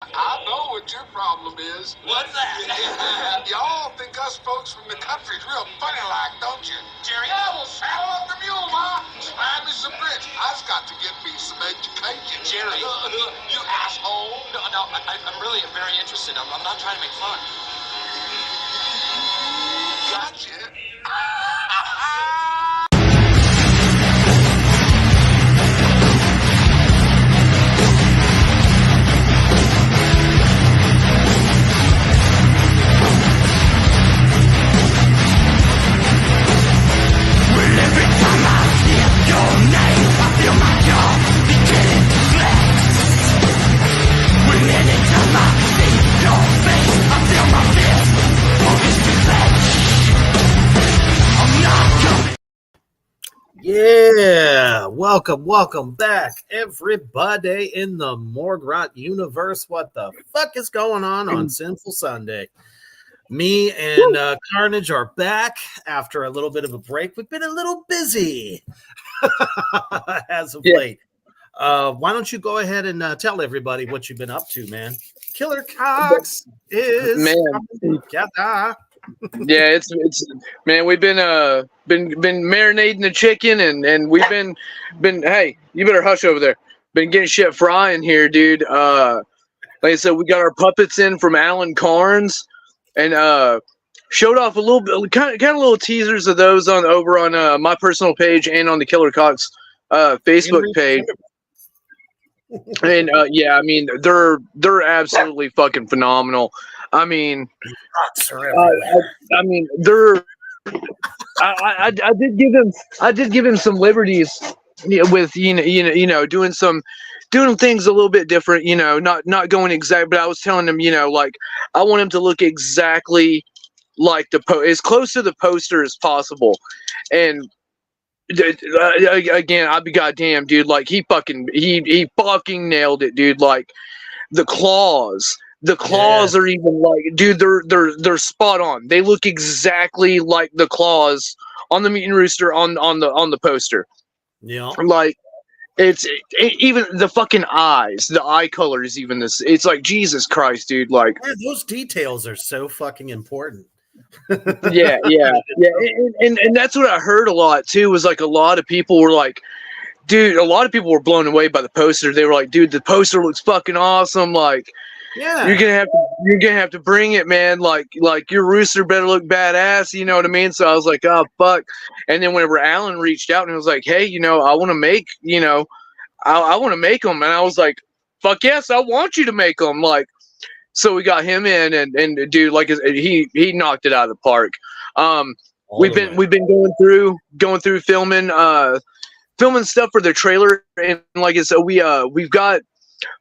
I know what your problem is. What's that? Y'all think us folks from the country's real funny like, don't you? Jerry, yeah, well, saddle up the mule, Ma. Find me some grits. I've got to get me some education. Jerry, you asshole. No, I'm really very interested. I'm not trying to make fun. Gotcha. Yeah, welcome back, everybody in the Morgrot universe. What the fuck is going on Sinful Sunday? Me and Carnage are back after a little bit of a break. We've been a little busy as of late. Why don't you go ahead and tell everybody what you've been up to, man? Killer Cox is together. Yeah, it's man, we've been marinating the chicken and we've been hey, you better hush over there. Been getting shit frying here, dude. Like I said, we got our puppets in from Alan Carnes and showed off a little bit kind of little teasers of those over on my personal page and on the Killer Cox Facebook page. And yeah, I mean they're absolutely fucking phenomenal. I mean, I mean, they're. I did give him some liberties, with doing things a little bit different, not going exact. But I was telling him, like I want him to look exactly like as close to the poster as possible, and. Again, I'd be goddamn, dude. Like he fucking nailed it, dude. Like the claws are even like, dude. They're spot on. They look exactly like the claws on the Mutant Rooster on the poster. Yeah, like it's even the fucking eyes, the eye color is even this. It's like Jesus Christ, dude. Like those details are so fucking important. yeah, and that's what I heard a lot too. Was like a lot of people were like, dude, a lot of people were blown away by the poster. They were like, dude, the poster looks fucking awesome. Like, yeah, you're gonna have to bring it, man. Like your rooster better look badass. You know what I mean? So I was like, oh fuck. And then whenever Alan reached out and was like, hey, I want to make, I want to make them, and I was like, fuck yes, I want you to make them. Like. So we got him in, and dude, like he knocked it out of the park. We've been going through filming stuff for the trailer, and like I said, we've got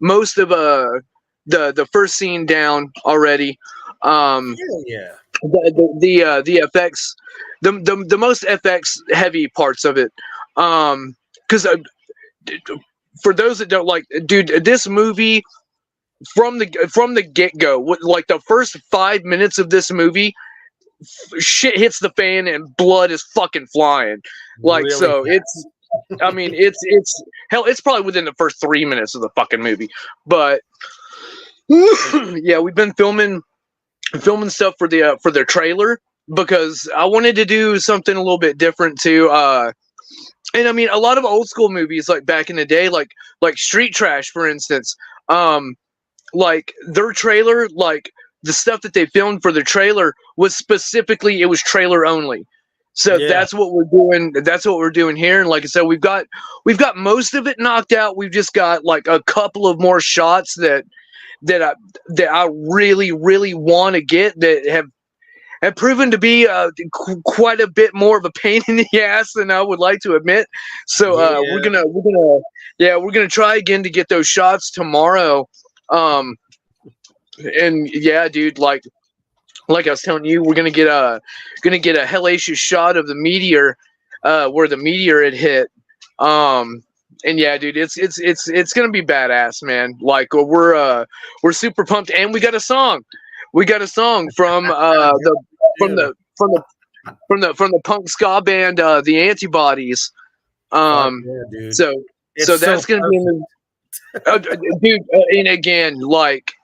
most of the first scene down already. Yeah. The effects, the most FX heavy parts of it, because for those that don't like, dude, this movie. From the get-go, like the first 5 minutes of this movie, shit hits the fan and blood is fucking flying. Like, really so fast. It's hell, it's probably within the first 3 minutes of the fucking movie. But yeah, we've been filming stuff for their trailer because I wanted to do something a little bit different too. And I mean, a lot of old school movies, like back in the day, like Street Trash, for instance. Like their trailer, like the stuff that they filmed for the trailer was specifically, it was trailer only. So that's what we're doing. That's what we're doing here. And like I said, we've got most of it knocked out. We've just got like a couple of more shots that I really, really want to get that have proven to be quite a bit more of a pain in the ass than I would like to admit. So we're gonna try again to get those shots tomorrow. And yeah, dude, like I was telling you, we're gonna get a hellacious shot of the meteor, where the meteor had hit. And yeah, dude, it's gonna be badass, man. Like we're super pumped, and we got a song. From the punk ska band, the Antibodies. So that's gonna be in the dude. And again, like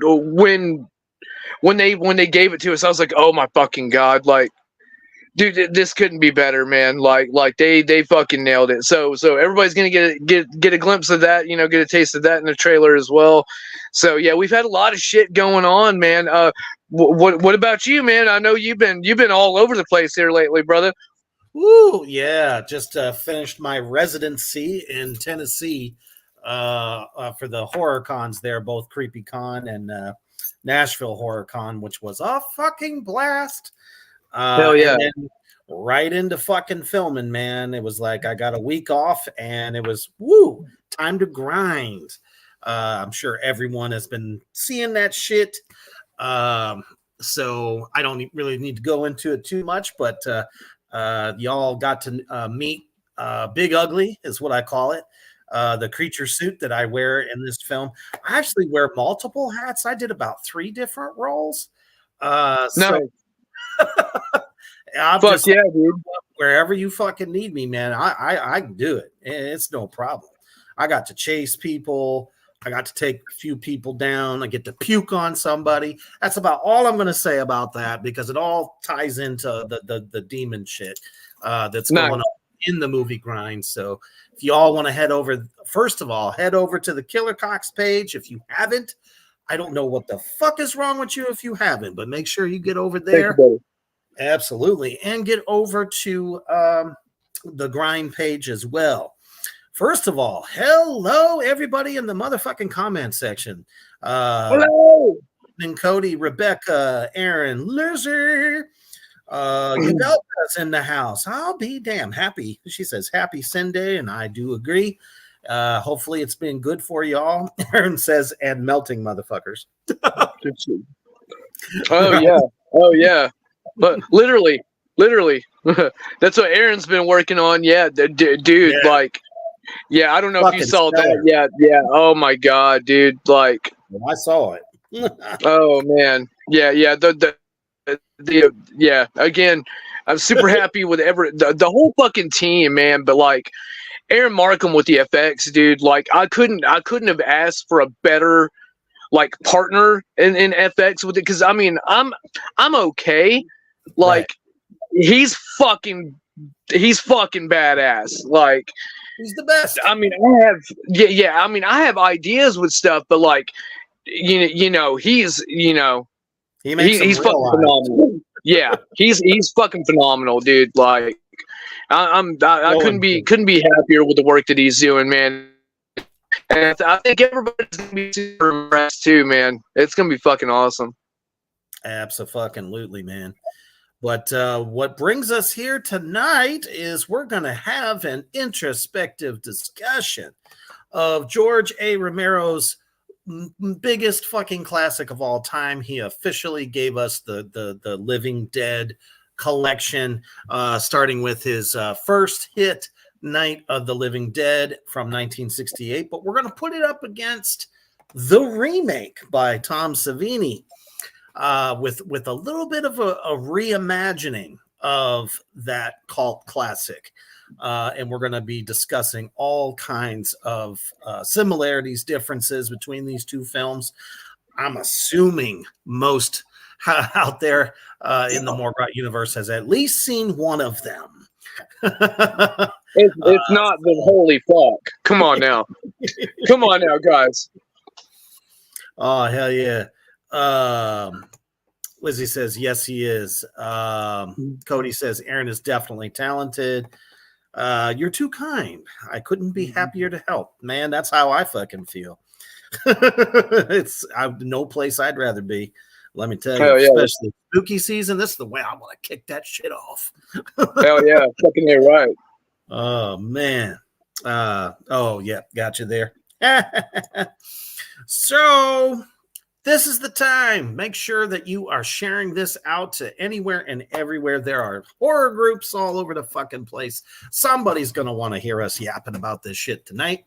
when they gave it to us, I was like, oh my fucking god, like, dude, this couldn't be better, man. Like they fucking nailed it. So everybody's gonna get a glimpse of that, get a taste of that in the trailer as well. So yeah, we've had a lot of shit going on, man. What about you, man? I know you've been all over the place here lately, brother. Woo, yeah, just finished my residency in Tennessee for the horror cons there, both Creepy Con and Nashville Horror Con, which was a fucking blast. Hell yeah. And then right into fucking filming, man. It was like I got a week off and it was time to grind. I'm sure everyone has been seeing that shit. So I don't really need to go into it too much, but y'all got to meet Big Ugly is what I call it. The creature suit that I wear in this film. I actually wear multiple hats. I did about 3 different roles. So I'm Fuck just yeah, dude. Wherever you fucking need me, man, I can do it. It's no problem. I got to chase people. I got to take a few people down. I get to puke on somebody. That's about all I'm going to say about that because it all ties into the demon shit that's going on in the movie grind. So if you all want to head over, first of all, head over to the Killer Cox page. If you haven't, I don't know what the fuck is wrong with you if you haven't, but make sure you get over there. Absolutely. And get over to the grind page as well. First of all, hello, everybody in the motherfucking comment section. Hello. And Cody, Rebecca, Aaron, Lizzie, Udelka's in the house. I'll be damn happy. She says, happy Sunday, and I do agree. Hopefully it's been good for y'all. Aaron says, and melting motherfuckers. Oh, yeah. Oh, yeah. But literally, that's what Aaron's been working on. Yeah, dude, yeah. Like, yeah, I don't know if you saw that. Yeah. Oh my god, dude. Like, well, I saw it. Oh man, yeah. Yeah. Again, I'm super happy with the whole fucking team, man. But like, Aaron Markham with the effects, dude. Like, I couldn't have asked for a better like partner in FX with it. Because I mean, I'm okay. Like, right. He's fucking badass. Like, he's the best. I mean, I mean, I have ideas with stuff, but like, you know, he's fucking phenomenal. Yeah, he's fucking phenomenal, dude. Like, I couldn't be happier with the work that he's doing, man. And I think everybody's gonna be super impressed too, man. It's gonna be fucking awesome. Absolutely, man. But what brings us here tonight is we're going to have an introspective discussion of George A. Romero's biggest fucking classic of all time. He officially gave us the Living Dead collection, starting with his first hit, Night of the Living Dead from 1968. But we're going to put it up against the remake by Tom Savini. With a little bit of a reimagining of that cult classic. And we're going to be discussing all kinds of similarities, differences between these two films. I'm assuming most out there in the Morgott universe has at least seen one of them. It's not the holy fuck. Come on now. Come on now, guys. Oh, hell yeah. Lizzie says, yes, he is. Cody says, Aaron is definitely talented. You're too kind. I couldn't be happier to help. Man, that's how I fucking feel. It's no place I'd rather be. Let me tell you, especially spooky season. This is the way I want to kick that shit off. Hell yeah, fucking you're right. Oh, man. Oh, yeah, got you there. So... this is the time. Make sure that you are sharing this out to anywhere and everywhere. There are horror groups all over the fucking place. Somebody's going to want to hear us yapping about this shit tonight.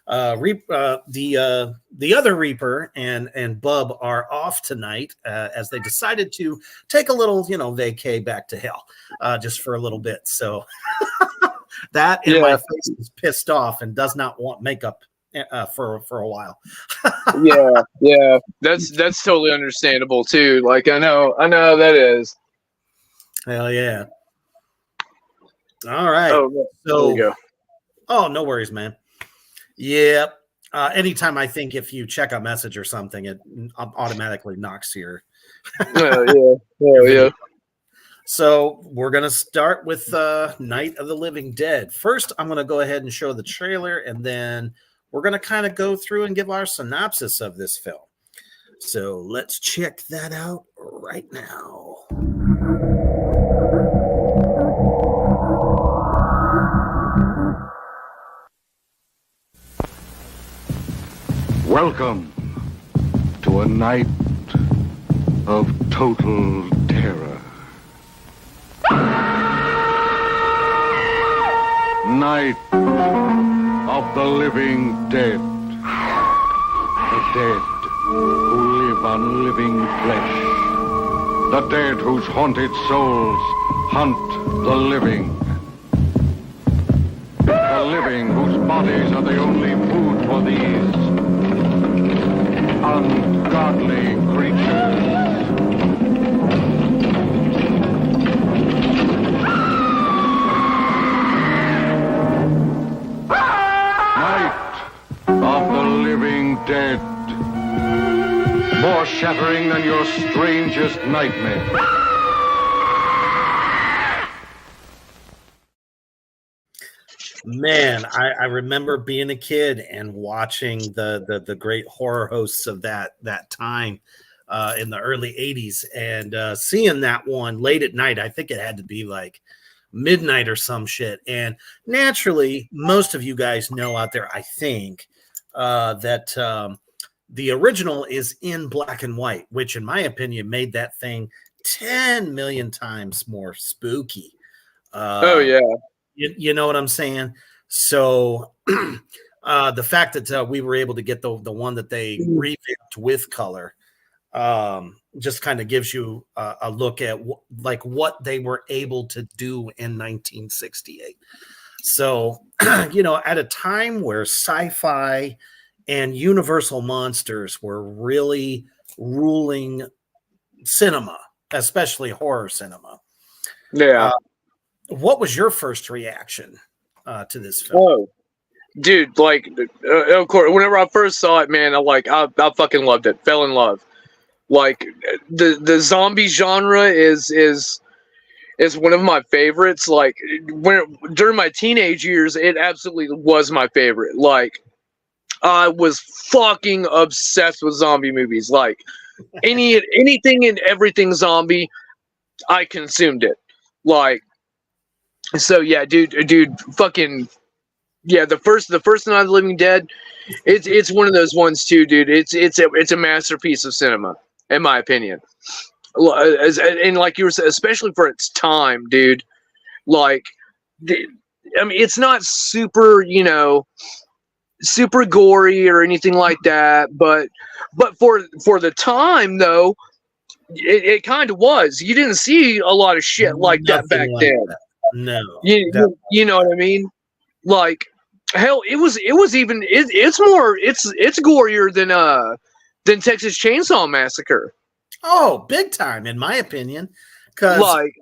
The other Reaper and Bub are off tonight as they decided to take a little, vacay back to hell just for a little bit. So that and my face is pissed off and does not want makeup for a while. Yeah, that's totally understandable too. Like I know how that is. Hell yeah! All right, Oh, there so you go. oh, no worries, man. Yeah. Anytime I think if you check a message or something, it automatically knocks your Yeah. video. So we're going to start with Night of the Living Dead. First, I'm going to go ahead and show the trailer, and then we're going to kind of go through and give our synopsis of this film. So let's check that out right now. Welcome to a night of total terror. Night of the living dead. The dead who live on living flesh. The dead whose haunted souls hunt the living. The living whose bodies are the only food for these ungodly creatures. Night of the living dead. More shattering than your strangest nightmare. Man, I remember being a kid and watching the great horror hosts of that time in the early 80s and seeing that one late at night. I think it had to be like midnight or some shit. And naturally, most of you guys know out there, I think, that the original is in black and white, which in my opinion made that thing 10 million times more spooky. Oh yeah. You know what I'm saying? So the fact that we were able to get the one that they revamped with color just kind of gives you a look at what they were able to do in 1968. So, at a time where sci-fi and universal monsters were really ruling cinema, especially horror cinema. Yeah. What was your first reaction to this film? Oh, dude, like, of course, whenever I first saw it, man, I fucking loved it. Fell in love. Like, the zombie genre is one of my favorites. Like, during my teenage years, it absolutely was my favorite. Like, I was fucking obsessed with zombie movies. Like, anything and everything zombie, I consumed it. Like, so yeah, dude, fucking yeah. The first Night of the Living Dead, it's one of those ones too, dude. It's a masterpiece of cinema, in my opinion. And like you were saying, especially for its time, dude. Like, I mean, it's not super, super gory or anything like that, but for the time though, it kind of was. You didn't see a lot of shit like that back then. No, you know what I mean? Like, hell, it's gorier than Texas Chainsaw Massacre. Oh, big time, in my opinion. Because, Like,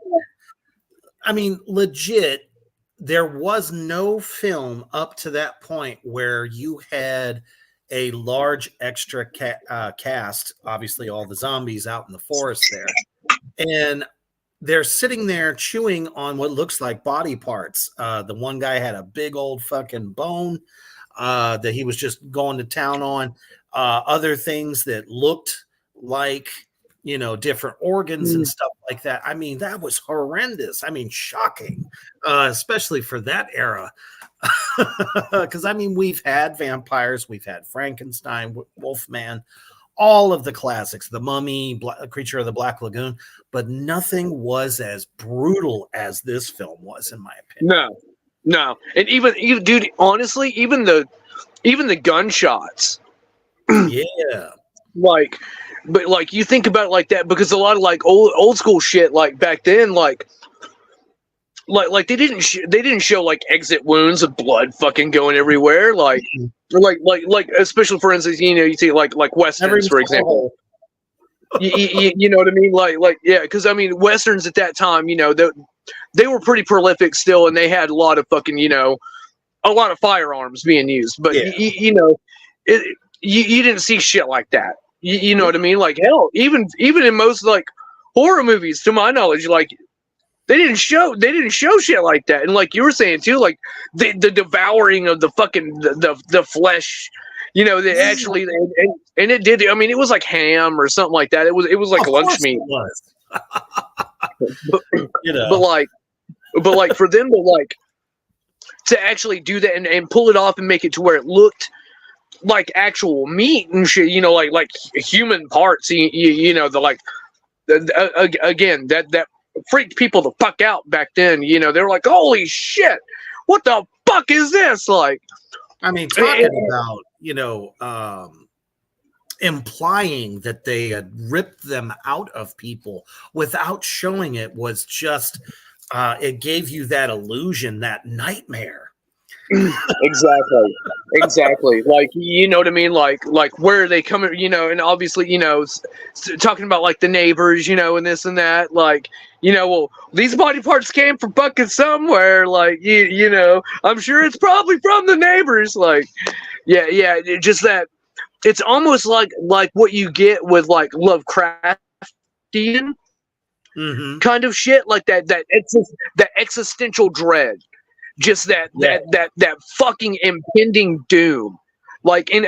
I mean, legit, there was no film up to that point where you had a large extra cast, obviously all the zombies out in the forest there, and they're sitting there chewing on what looks like body parts. The one guy had a big old fucking bone that he was just going to town on. Other things that looked like, different organs and stuff like that. I mean, that was horrendous. I mean, shocking, especially for that era. Because, I mean, we've had vampires, we've had Frankenstein, Wolfman, all of the classics, The Mummy, Creature of the Black Lagoon, but nothing was as brutal as this film was, in my opinion. No, and even dude, honestly, even the gunshots. Yeah, but you think about it like that, because a lot of like old school shit, like back then, like like they didn't show like exit wounds of blood fucking going everywhere, like especially for instance, you see like westerns, for example. You know what I mean? Yeah, because I mean westerns at that time, they were pretty prolific still, and they had a lot of fucking a lot of firearms being used, but you didn't see shit like that. You know what I mean? Like hell, even in most like horror movies, to my knowledge, like they didn't show shit like that. And like you were saying too, like the devouring of the fucking the flesh, they actually and it did. I mean, it was like ham or something like that. It was like lunch meat. But like for them to actually do that and pull it off and make it to where it looked like actual meat and shit, like human parts, again, that freaked people the fuck out back then. They were like, holy shit, what the fuck is this? Like, I mean, talking about, implying that they had ripped them out of people without showing it was just, it gave you that illusion, that nightmare. Exactly. Like, you know what I mean? Like where are they coming? And obviously, talking about like the neighbors, and this and that. Like, well, these body parts came from fucking somewhere. Like, I'm sure it's probably from the neighbors. Like, yeah, just that. It's almost like what you get with like Lovecraftian kind of shit, like that existential dread. Just that fucking impending doom, like and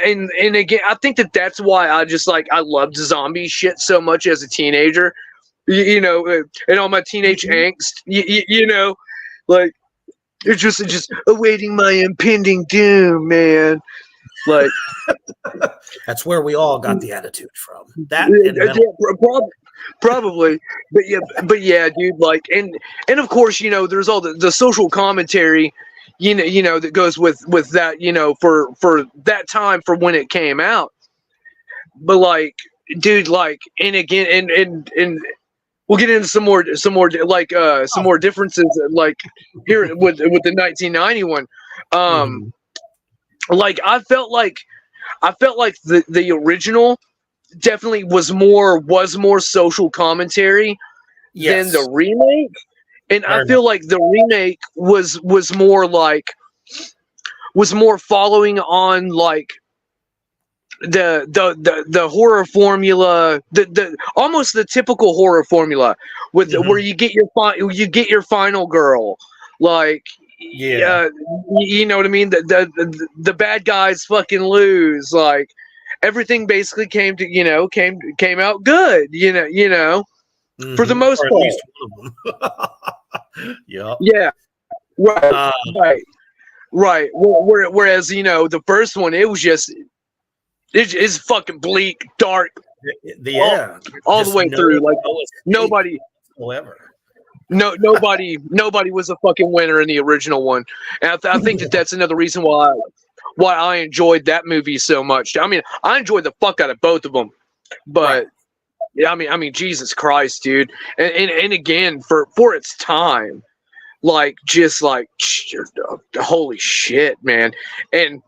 again, I think that's why I just I loved zombie shit so much as a teenager, and all my teenage angst, like it's just awaiting my impending doom, man. Like that's where we all got the attitude from. That probably, but yeah, dude. Like, and of course, there's all the social commentary, that goes with that, for that time for when it came out. But like, dude, like, and again, and we'll get into some more differences, like here with the 1991. Like I felt like the original definitely was more social commentary than the remake, and I feel like the remake was more following on like the horror formula, the almost the typical horror formula with where you get your final girl, like. Yeah, you know what I mean. The bad guys fucking lose. Like everything basically came out good. For the most part. At least one of them. Yep. Yeah. Right. Right. Whereas the first one, it was just it's fucking bleak, dark. Yeah. All the way through. Like nobody. Whoever. Nobody was a fucking winner in the original one, and I think that's another reason why I enjoyed that movie so much. I mean, I enjoyed the fuck out of both of them, but I mean, Jesus Christ, dude, and again for its time, like just like holy shit, man, and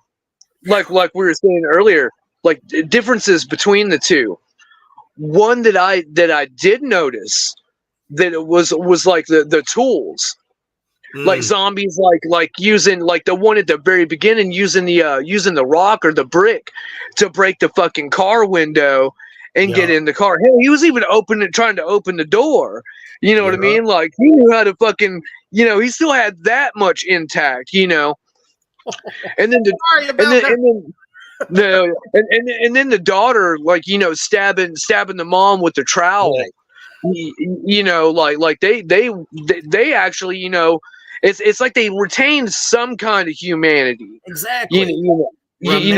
like we were saying earlier, like differences between the two. One that I did notice. That it was like the tools, like zombies, like using like the one at the very beginning, using the rock or the brick to break the fucking car window and get in the car. Hell, he was even trying to open the door. You know what I mean? Like he knew how to fucking, he still had that much intact. And then the daughter, like stabbing the mom with the trowel. Right. Like they actually, it's like they retained some kind of humanity. Exactly.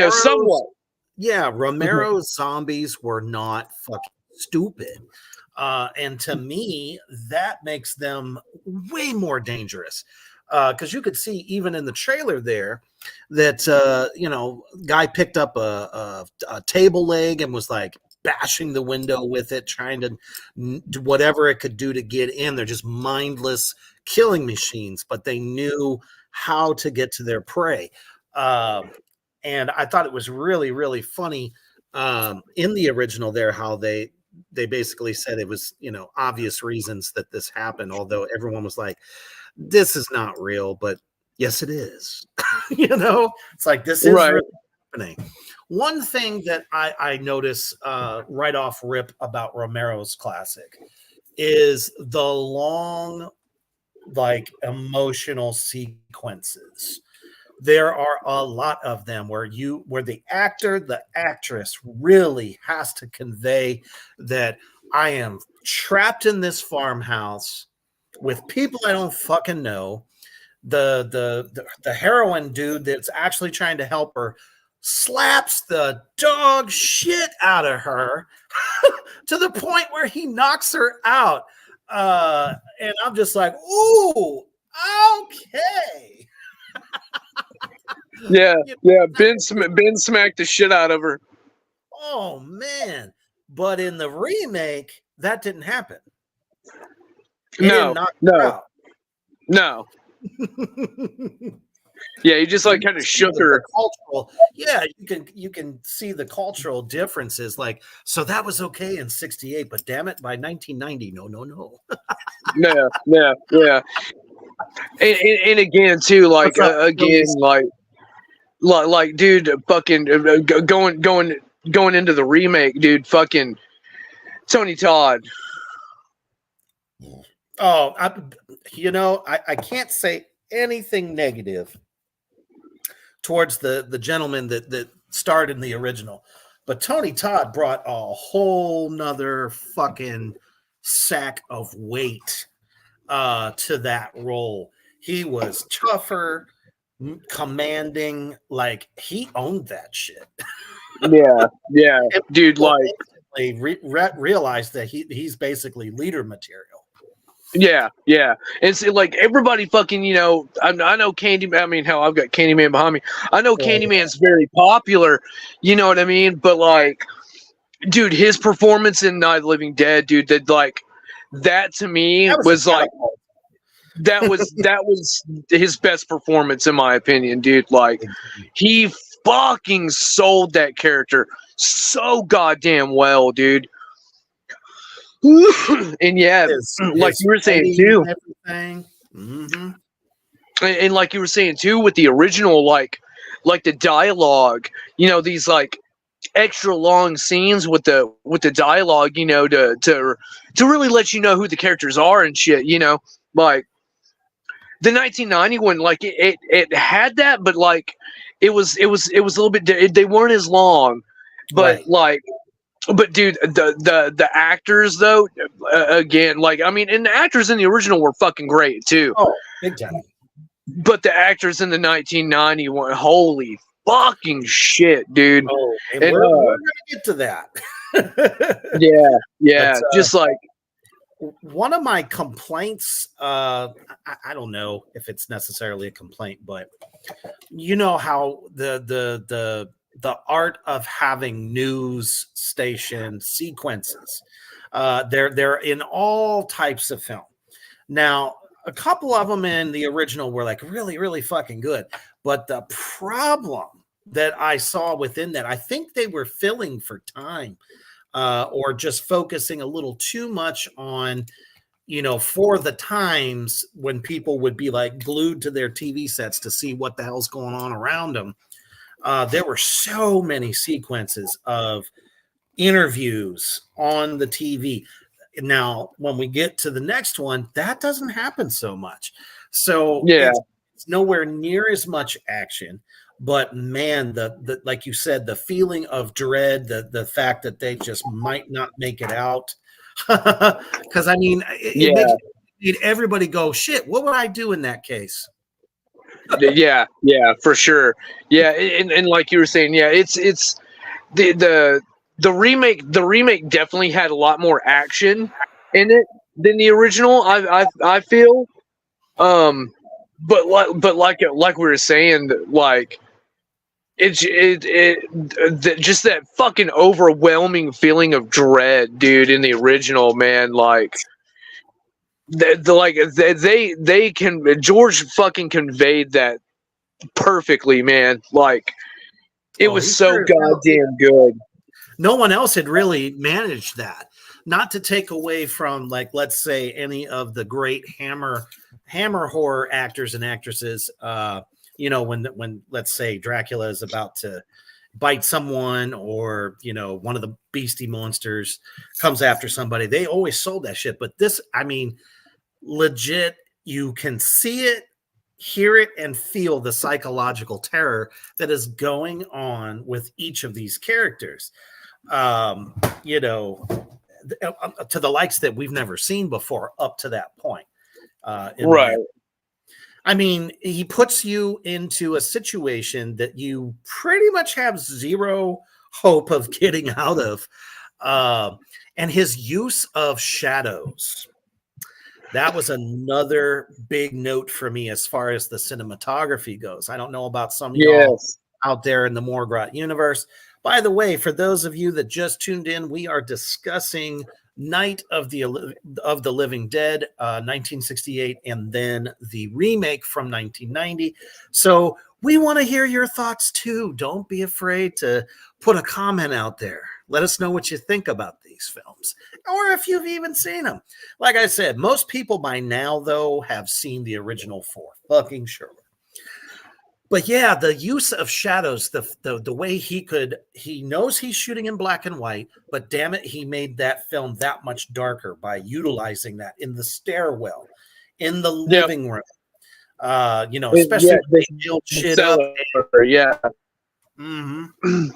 Somewhat. Yeah, Romero's zombies were not fucking stupid. And to me, that makes them way more dangerous. Because you could see even in the trailer there that guy picked up a table leg and was like bashing the window with it, trying to do whatever it could do to get in. They're just mindless killing machines, but they knew how to get to their prey. And I thought it was really, really funny in the original there how they basically said it was, obvious reasons that this happened, although everyone was like, this is not real, but yes, it is. It's like this is really happening. One thing that I notice right off rip about Romero's classic is the long, like, emotional sequences. There are a lot of them where the actor, the actress really has to convey that I am trapped in this farmhouse with people I don't fucking know. The heroin dude that's actually trying to help her slaps the dog shit out of her to the point where he knocks her out. And I'm just like, ooh, okay. Yeah. Ben smacked the shit out of her. Oh man! But in the remake, that didn't happen. No. Yeah, he just like kind of shook her. You can see the cultural differences. Like, so that was okay in '68, but damn it, by 1990, no. Yeah. And again, too, like like, dude, fucking going into the remake, dude, fucking Tony Todd. Oh, I can't say anything negative towards the gentleman that starred in the original, but Tony Todd brought a whole nother fucking sack of weight to that role. He was tougher, commanding, like he owned that shit. Yeah, dude, like realized that he's basically leader material. Yeah. And so, like, everybody fucking, I know Candyman. I mean, hell, I've got Candyman behind me. I know Candyman's very popular, you know what I mean? But, like, dude, his performance in Night of the Living Dead, dude, that to me was like, that was his best performance, in my opinion, dude. Like, he fucking sold that character so goddamn well, dude. And yeah, like you were saying too, mm-hmm. and like you were saying too, with the original, like the dialogue, these like extra long scenes with the dialogue, to really let you know who the characters are and shit, like the 1990 one, like it had that, but like it was a little bit, they weren't as long, but like. But dude, the actors though, again, like, I mean, and the actors in the original were fucking great too. Oh, big time. But the actors in the 1990 one, holy fucking shit, dude. Oh, and we're gonna get to that. Yeah, just like one of my complaints. I don't know if it's necessarily a complaint, but you know how the art of having news station sequences. They're in all types of film. Now, a couple of them in the original were like really, really fucking good. But the problem that I saw within that, I think they were filling for time or just focusing a little too much on, for the times when people would be like glued to their TV sets to see what the hell's going on around them. There were so many sequences of interviews on the TV. Now, when we get to the next one, that doesn't happen so much. So it's nowhere near as much action. But man, the like you said, the feeling of dread, the fact that they just might not make it out. Because I mean, it makes everybody go, shit, what would I do in that case? Yeah, for sure. Yeah, and like you were saying, yeah, it's the remake. The remake definitely had a lot more action in it than the original. I feel, but like we were saying, like just that fucking overwhelming feeling of dread, dude, in the original, man. Like they can George fucking conveyed that perfectly, man. Like it Oh, was he so sure as hell did. goddamn good. No one else had really managed that. Not to take away from, like, let's say, any of the great hammer horror actors and actresses. When let's say Dracula is about to bite someone, or one of the beastie monsters comes after somebody, they always sold that shit. But this, I mean, legit, you can see it, hear it, and feel the psychological terror that is going on with each of these characters. You know, to the likes that we've never seen before up to that point. Right. I mean, he puts you into a situation that you pretty much have zero hope of getting out of. And his use of shadows. That was another big note for me as far as the cinematography goes. I don't know about some of y'all out there in the Morgrot universe. By the way, for those of you that just tuned in, we are discussing Night of the Living Dead, 1968, and then the remake from 1990. So we want to hear your thoughts too. Don't be afraid to put a comment out there. Let us know what you think about these films, or if you've even seen them. Like I said, most people by now, though, have seen the original for fucking sure. But yeah, the use of shadows, the way he knows he's shooting in black and white, but damn it, he made that film that much darker by utilizing that in the stairwell, in the living room. Especially when they build shit up. Yeah. Mm-hmm.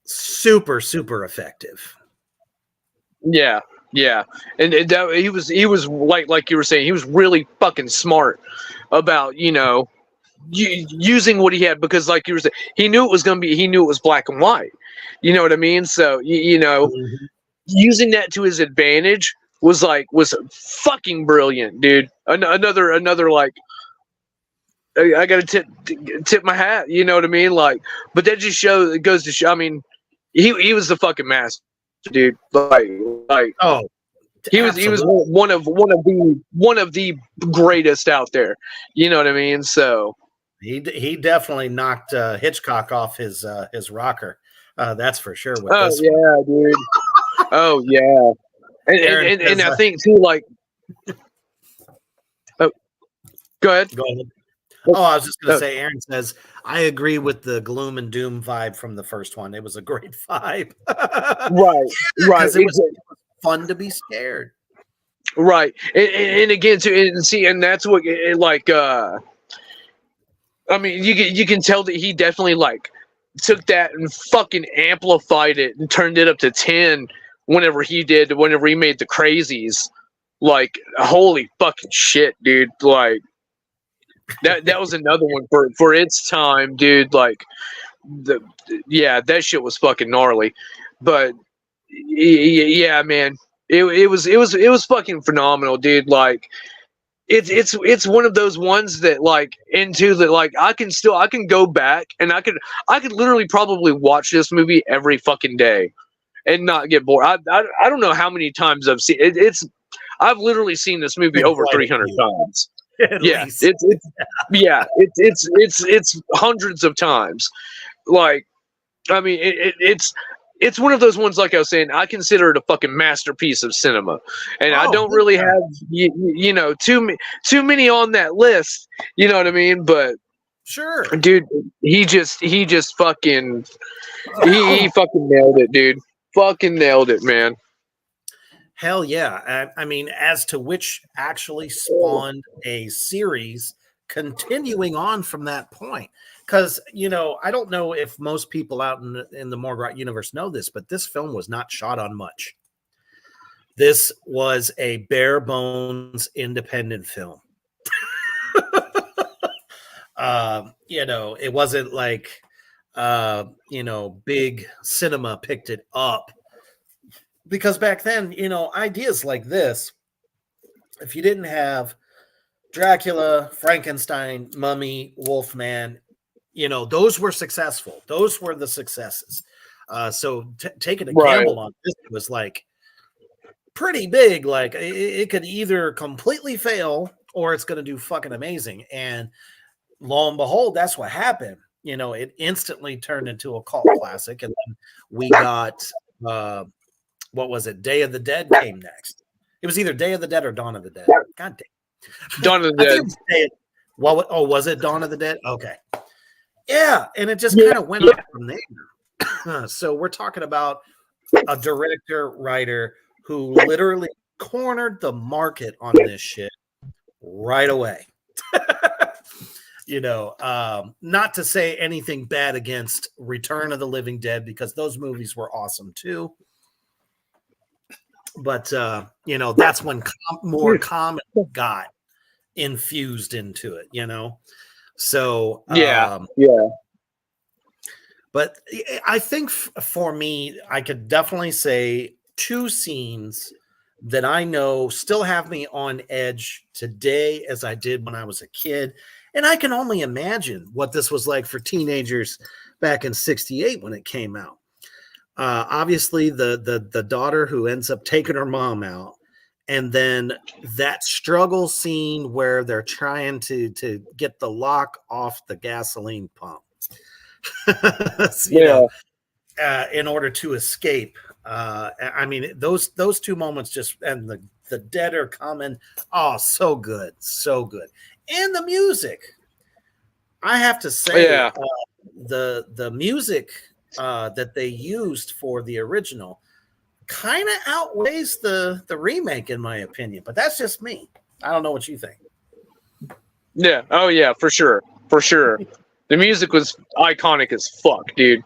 Super, super effective. Yeah, and he was like you were saying, he was really fucking smart about using what he had, because like you were saying, he knew it was black and white. You know what I mean? So Mm-hmm. using that to his advantage was fucking brilliant, dude. Another like. I gotta tip my hat. You know what I mean? Like, but that just goes to show. I mean, he was the fucking master, dude. Like oh, he was one of the greatest out there. You know what I mean? So he definitely knocked Hitchcock off his rocker. That's for sure. With oh this yeah, one. dude. Oh yeah, and I think too, like. Oh, go ahead. Go ahead. Oh, I was just going to say, Aaron says, I agree with the gloom and doom vibe from the first one. It was a great vibe. Right. It was fun to be scared. Right. And again, too, and that's what, I mean, you can tell that he definitely, like, took that and fucking amplified it and turned it up to 10 whenever he made the Crazies. Like, holy fucking shit, dude. Like, that was another one for its time, dude. Like, that shit was fucking gnarly. But yeah, man, it was fucking phenomenal, dude. Like, it's one of those ones that, like, into the, like, I can go back and I could literally probably watch this movie every fucking day and not get bored. I don't know how many times I've seen it. I've literally seen this movie over 300 times. Yeah, it's hundreds of times. Like, I mean, it's one of those ones, like I was saying, I consider it a fucking masterpiece of cinema, and I don't really have too many on that list. You know what I mean? But sure, dude, he just fucking he fucking nailed it, dude. Fucking nailed it, man. Hell yeah. I mean, as to which actually spawned a series continuing on from that point. Because, I don't know if most people out in the Morgrot universe know this, but this film was not shot on much. This was a bare bones independent film. It wasn't like, big cinema picked it up. Because back then, ideas like this, if you didn't have Dracula, Frankenstein, Mummy, Wolfman, those were successful. Those were the successes. So taking a Right. gamble on this was like pretty big. Like it could either completely fail or it's going to do fucking amazing. And lo and behold, that's what happened. It instantly turned into a cult classic. And then we got, what was it? Day of the Dead came next. It was either Day of the Dead or Dawn of the Dead. God damn. Dawn of the I think Dead. it was Day of, was it Dawn of the Dead? Okay. Yeah. And it just kind of went up from there. So we're talking about a director, writer who literally cornered the market on this shit right away. Not to say anything bad against Return of the Living Dead, because those movies were awesome too. But that's when more comedy got infused into it, So Yeah. But I think for me, I could definitely say two scenes that I know still have me on edge today as I did when I was a kid. And I can only imagine what this was like for teenagers back in '68 when it came out. Obviously, the daughter who ends up taking her mom out. And then that struggle scene where they're trying to get the lock off the gasoline pump. In order to escape. I mean, those two moments and the dead are coming. Oh, so good. And the music, I have to say, the music that they used for the original kind of outweighs the remake, in my opinion. But that's just me. I don't know what you think. Yeah. Oh yeah, for sure. The music was iconic as fuck, dude.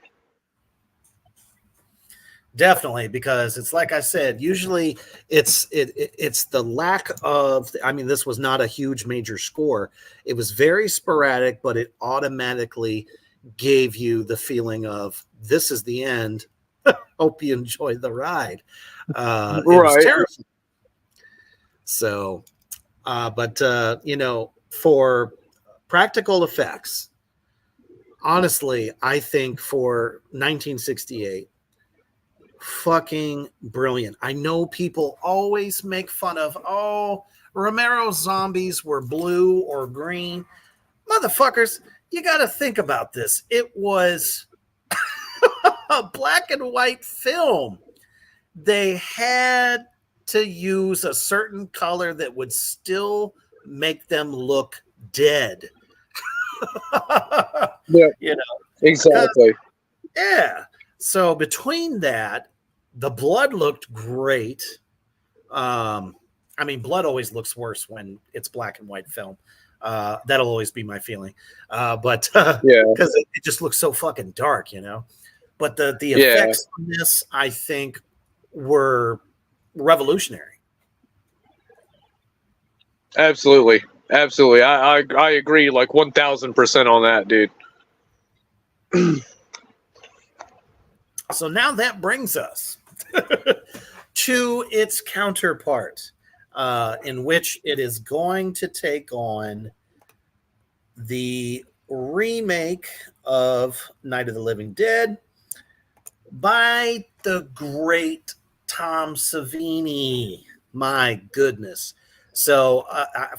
Definitely, because it's like I said, usually it's the lack of, I mean, this was not a huge major score. It was very sporadic, but it automatically gave you the feeling of this is the end. Hope you enjoy the ride. It was terrifying. So, for practical effects, honestly, I think for 1968, fucking brilliant. I know people always make fun of, Romero's zombies were blue or green. Motherfuckers, you got to think about this. It was a black and white film. They had to use a certain color that would still make them look dead. Yeah, exactly. Yeah. So between that, the blood looked great. I mean, blood always looks worse when it's black and white film. That'll always be my feeling. But because it just looks so fucking dark, But the effects on this, I think, were revolutionary. Absolutely. I agree like 1,000% on that, dude. So now that brings us to its counterpart, in which it is going to take on the remake of Night of the Living Dead by the great Tom Savini. My goodness. So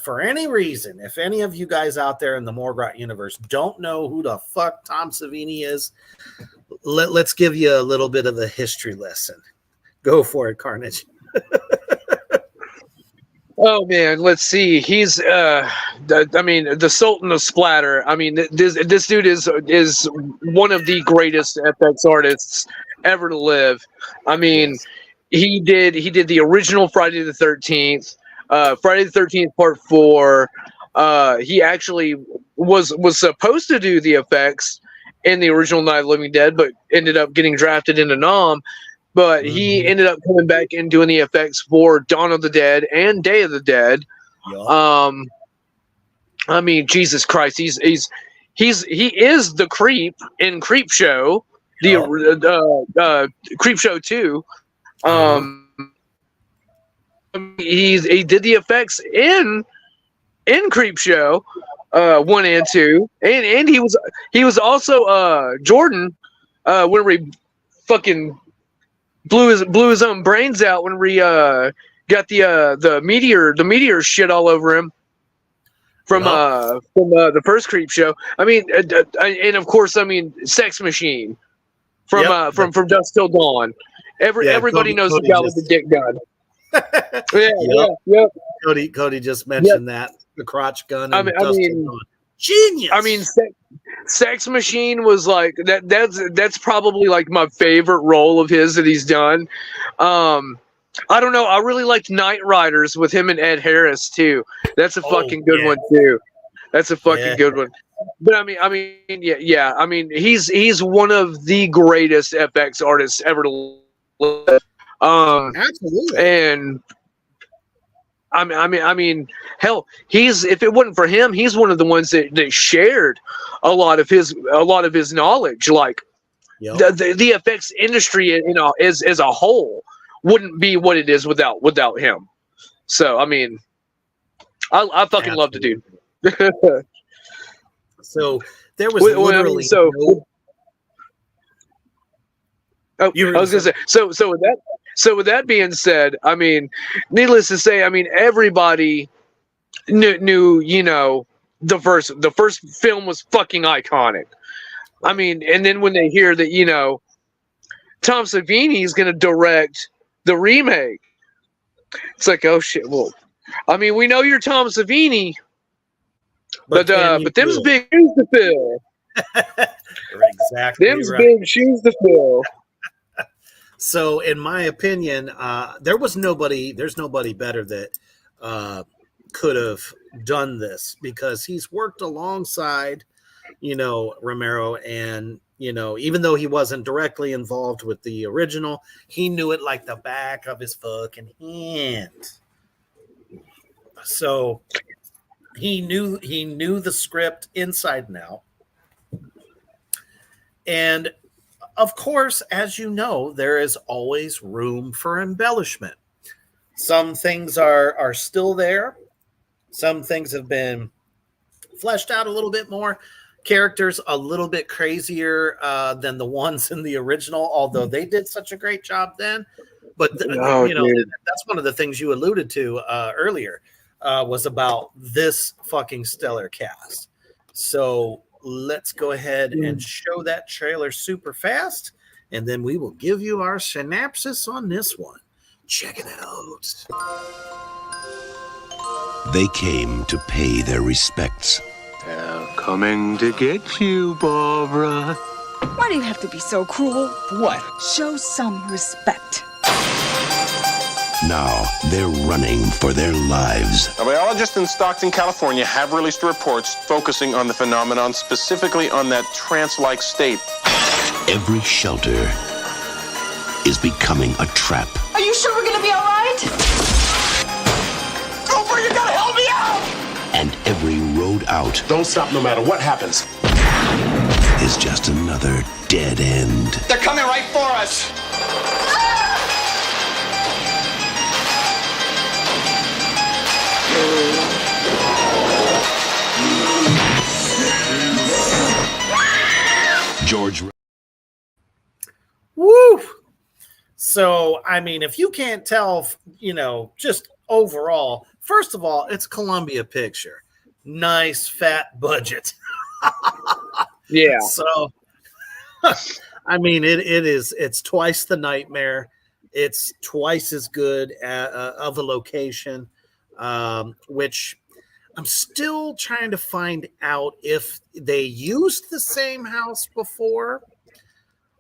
for any reason, if any of you guys out there in the Morgrot universe don't know who the fuck Tom Savini is, let's give you a little bit of a history lesson. Go for it, Carnage. Oh man, let's see. He's the Sultan of Splatter. I mean, this dude is one of the greatest FX artists ever to live. I mean, he did the original Friday the 13th, Friday the 13th Part 4. He actually was supposed to do the effects in the original Night of the Living Dead, but ended up getting drafted into Nom. But he ended up coming back and doing the effects for Dawn of the Dead and Day of the Dead. Yep. I mean, Jesus Christ, he is the Creep in Creep Show, the Creep Show 2. He did the effects in Creep Show. 1 and 2, and he was also Jordan when we fucking blew his own brains out when we got the meteor shit all over him from the first Creep show. I mean, and of course, I mean, Sex Machine from Dusk Till Dawn. Everybody knows the guy with the dick gun. Yeah. Cody just mentioned that the crotch gun. And I mean, genius. I mean, Sex Machine was like that. That's probably like my favorite role of his that he's done. I don't know. I really liked Night Riders with him and Ed Harris too. That's a fucking good one too. That's a fucking good one. But I mean, yeah. I mean, he's one of the greatest FX artists ever to live. Absolutely. And I mean, hell, if it wasn't for him, he's one of the ones that shared a lot of his knowledge. Like the effects industry, you know, as a whole, wouldn't be what it is without him. So I mean, I fucking love the dude. So there was literally I was gonna say so with that being said, I mean, needless to say, I mean, everybody knew, you know, the first film was fucking iconic. I mean, and then when they hear that, you know, Tom Savini is going to direct the remake, it's like, oh shit. Well, I mean, we know you're Tom Savini, but them's big shoes to fill. Exactly. Them's big shoes to fill. So, in my opinion, there's nobody better that could have done this, because he's worked alongside, you know, Romero, and, you know, even though he wasn't directly involved with the original, he knew it like the back of his fucking hand. So he knew the script inside and out. And of course, as you know, there is always room for embellishment. Some things are still there. Some things have been fleshed out a little bit more. Characters a little bit crazier than the ones in the original, although they did such a great job then. But you know, dude, that's one of the things you alluded to earlier, was about this fucking stellar cast. So let's go ahead and show that trailer super fast, and then we will give you our synopsis on this one. Check it out. They came to pay their respects. They're coming to get you, Barbara. Why do you have to be so cruel? What? Show some respect. Now they're running for their lives. A biologist in Stockton, California have released reports focusing on the phenomenon, specifically on that trance-like state. Every shelter is becoming a trap. Are you sure we're gonna be all right? Cooper, you gotta help me out! And every road out Don't stop no matter what happens. is just another dead end. They're coming right for us. George. Woo! So, I mean, if you can't tell, you know, just overall, first of all, it's Columbia Picture. Nice fat budget. Yeah. So, I mean, it's twice the Nightmare. It's twice as good of a location, which I'm still trying to find out if they used the same house before,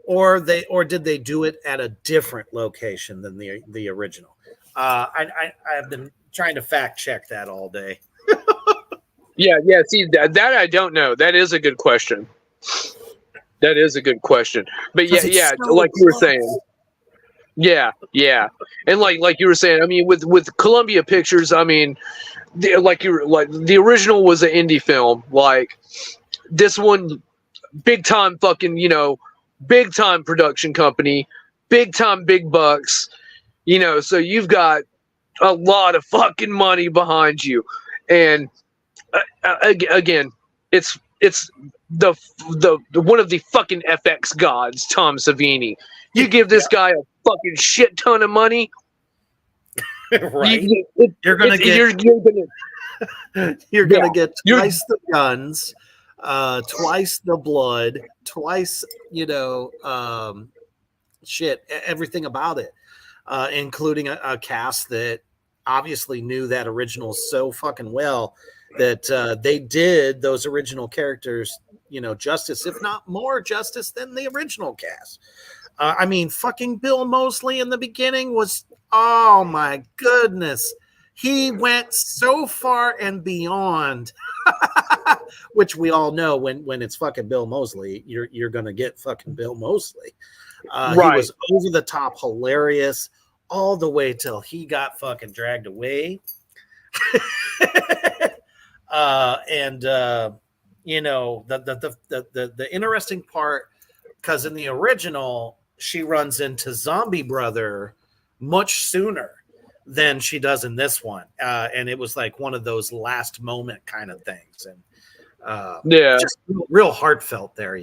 or did they do it at a different location than the original. I've been trying to fact check that all day. Yeah. See, that I don't know. That is a good question. But yeah, so like you were close. saying. Yeah, and like you were saying, I mean, with Columbia Pictures, I mean, the original was an indie film. Like this one, big time fucking, you know, big time production company, big time big bucks, you know. So you've got a lot of fucking money behind you, and again, it's the one of the fucking FX gods, Tom Savini. You give this guy a fucking shit ton of money, Right? you're gonna You're gonna get twice the guns, twice the blood, twice everything about it, including a cast that obviously knew that original so fucking well that they did those original characters, justice, if not more justice than the original cast. I mean, fucking Bill Moseley in the beginning was, oh my goodness. He went so far and beyond, which we all know when it's fucking Bill Moseley, you're going to get fucking Bill Moseley. Right. He was over the top hilarious all the way till he got fucking dragged away. The interesting part, because in the original she runs into Zombie Brother much sooner than she does in this one, and it was like one of those last moment kind of things, and just real heartfelt there.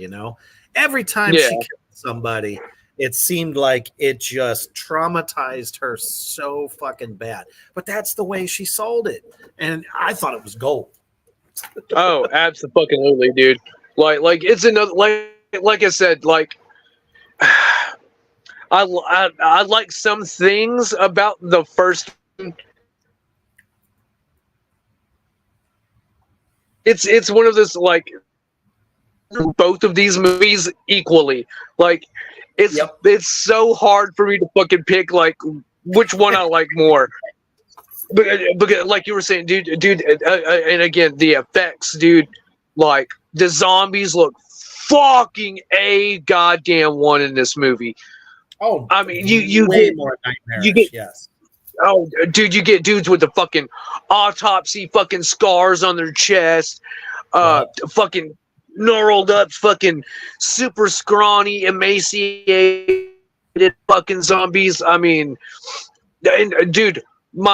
Every time she killed somebody, it seemed like it just traumatized her so fucking bad, but that's the way she sold it, and I thought it was gold. Oh, absolutely, dude. Like it's another, like I said, like I like some things about the first. It's one of those, like, both of these movies equally. Like it's so hard for me to fucking pick like which one I like more. But like you were saying, dude, and again, the effects, dude, like the zombies look fucking a goddamn one in this movie. Oh, I mean, you way get more nightmarish. You get, yes. Oh, dude, you get dudes with the fucking autopsy fucking scars on their chest, fucking gnarled up, fucking super scrawny, emaciated fucking zombies. I mean, dude. It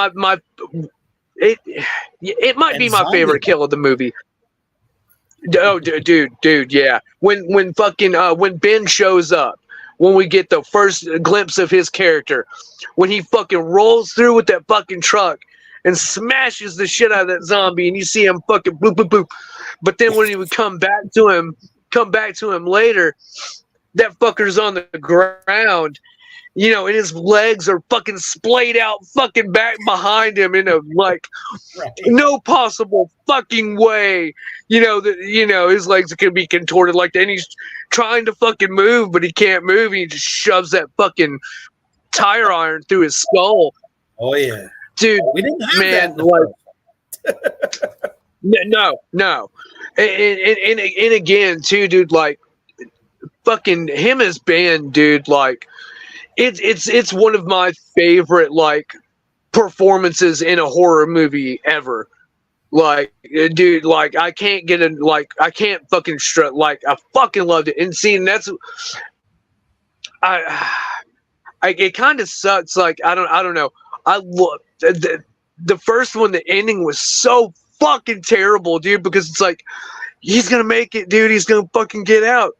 might be my favorite kill of the movie. Oh, dude, yeah. When Ben shows up, when we get the first glimpse of his character, when he fucking rolls through with that fucking truck and smashes the shit out of that zombie, and you see him fucking boop boop boop. But then when he would come back to him later, that fucker's on the ground. And his legs are fucking splayed out fucking back behind him in a no possible fucking way. His legs can be contorted like that. And he's trying to fucking move, but he can't move. And he just shoves that fucking tire iron through his skull. Oh yeah, dude. We didn't have that. No. And again, too, dude. Like fucking him as Ben, dude. Like. It's one of my favorite like performances in a horror movie ever. Like, dude, like I can't fucking strut. Like I fucking loved it. And seeing that's, it kind of sucks. Like I don't know. I love the first one. The ending was so fucking terrible, dude, because it's like he's gonna make it, dude. He's gonna fucking get out.